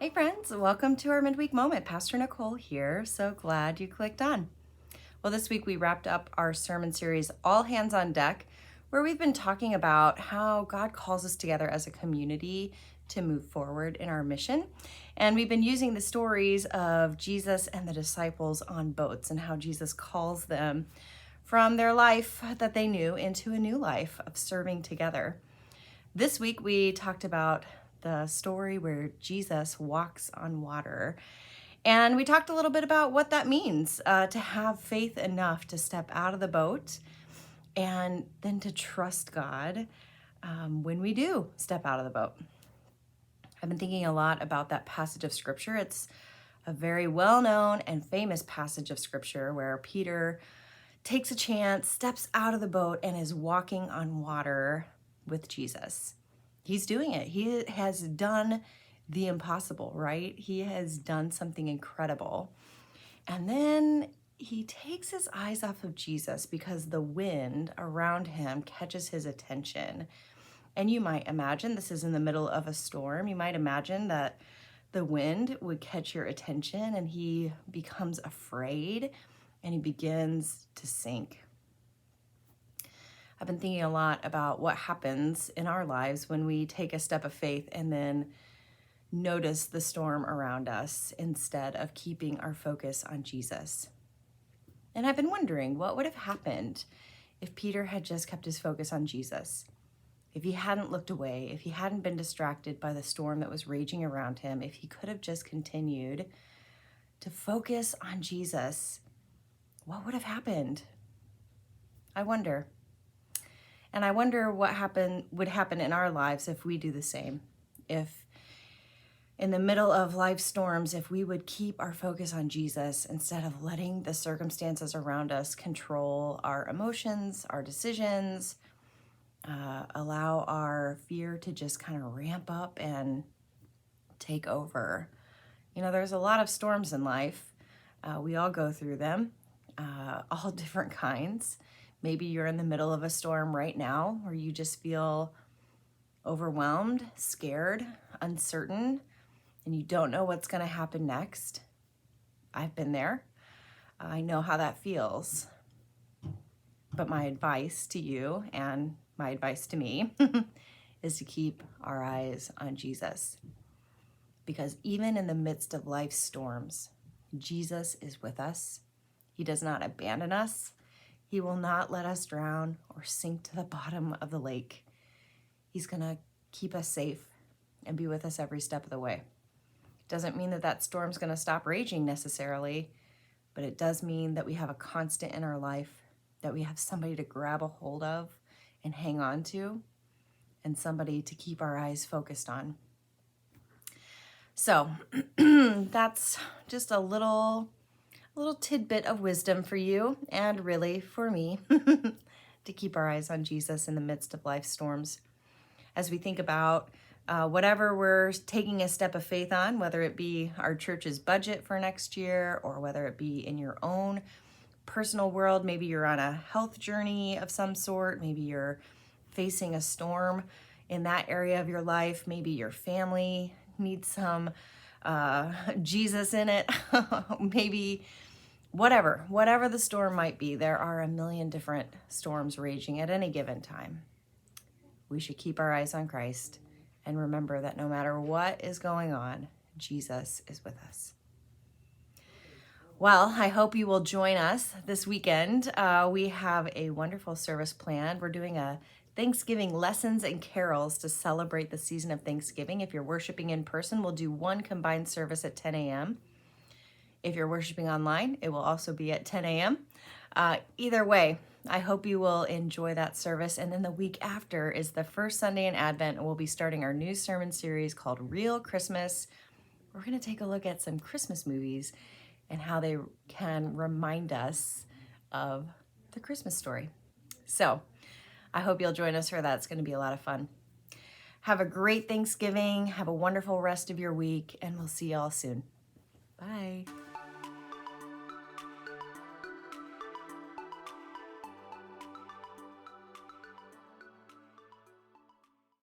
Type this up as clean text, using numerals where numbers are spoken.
Hey friends, welcome to our Midweek Moment. Pastor Nicole here. So glad you clicked on. Well, this week we wrapped up our sermon series, All Hands on Deck, where we've been talking about how God calls us together as a community to move forward in our mission. And we've been using the stories of Jesus and the disciples on boats and how Jesus calls them from their life that they knew into a new life of serving together. This week we talked about the story where Jesus walks on water. And we talked a little bit about what that means to have faith enough to step out of the boat and then to trust God when we do step out of the boat. I've been thinking a lot about that passage of scripture. It's a very well-known and famous passage of scripture where Peter takes a chance, steps out of the boat, and is walking on water with Jesus. He's doing it. He has done the impossible, right? He has done something incredible. And then he takes his eyes off of Jesus because the wind around him catches his attention. And you might imagine, this is in the middle of a storm, you might imagine that the wind would catch your attention and he becomes afraid and he begins to sink. I've been thinking a lot about what happens in our lives when we take a step of faith and then notice the storm around us instead of keeping our focus on Jesus. And I've been wondering what would have happened if Peter had just kept his focus on Jesus, if he hadn't looked away, if he hadn't been distracted by the storm that was raging around him, if he could have just continued to focus on Jesus, what would have happened? I wonder. And I wonder what would happen in our lives if we do the same. If in the middle of life storms, if we would keep our focus on Jesus instead of letting the circumstances around us control our emotions, our decisions, allow our fear to just kind of ramp up and take over. You know, there's a lot of storms in life. We all go through them, all different kinds. Maybe you're in the middle of a storm right now where you just feel overwhelmed, scared, uncertain, and you don't know what's going to happen next. I've been there. I know how that feels. But my advice to you and my advice to me is to keep our eyes on Jesus. Because even in the midst of life's storms, Jesus is with us. He does not abandon us. He will not let us drown or sink to the bottom of the lake. He's going to keep us safe and be with us every step of the way. Doesn't mean that storm's going to stop raging necessarily, but it does mean that we have a constant in our life, that we have somebody to grab a hold of and hang on to, and somebody to keep our eyes focused on. So that's just a little tidbit of wisdom for you and really for me to keep our eyes on Jesus in the midst of life storms. As we think about whatever we're taking a step of faith on, whether it be our church's budget for next year or whether it be in your own personal world, maybe you're on a health journey of some sort, maybe you're facing a storm in that area of your life, maybe your family needs some Jesus in it, maybe whatever the storm might be, there are a million different storms raging at any given time. We should keep our eyes on Christ and remember that no matter what is going on, Jesus is with us. Well, I hope you will join us this weekend. We have a wonderful service planned. We're doing a Thanksgiving lessons and carols to celebrate the season of Thanksgiving. If you're worshiping in person, we'll do one combined service at 10 a.m. If you're worshiping online, it will also be at 10 a.m. Either way, I hope you will enjoy that service. And then the week after is the first Sunday in Advent, and we'll be starting our new sermon series called Real Christmas. We're going to take a look at some Christmas movies and how they can remind us of the Christmas story. So I hope you'll join us for that. It's going to be a lot of fun. Have a great Thanksgiving. Have a wonderful rest of your week, and we'll see y'all soon. Bye.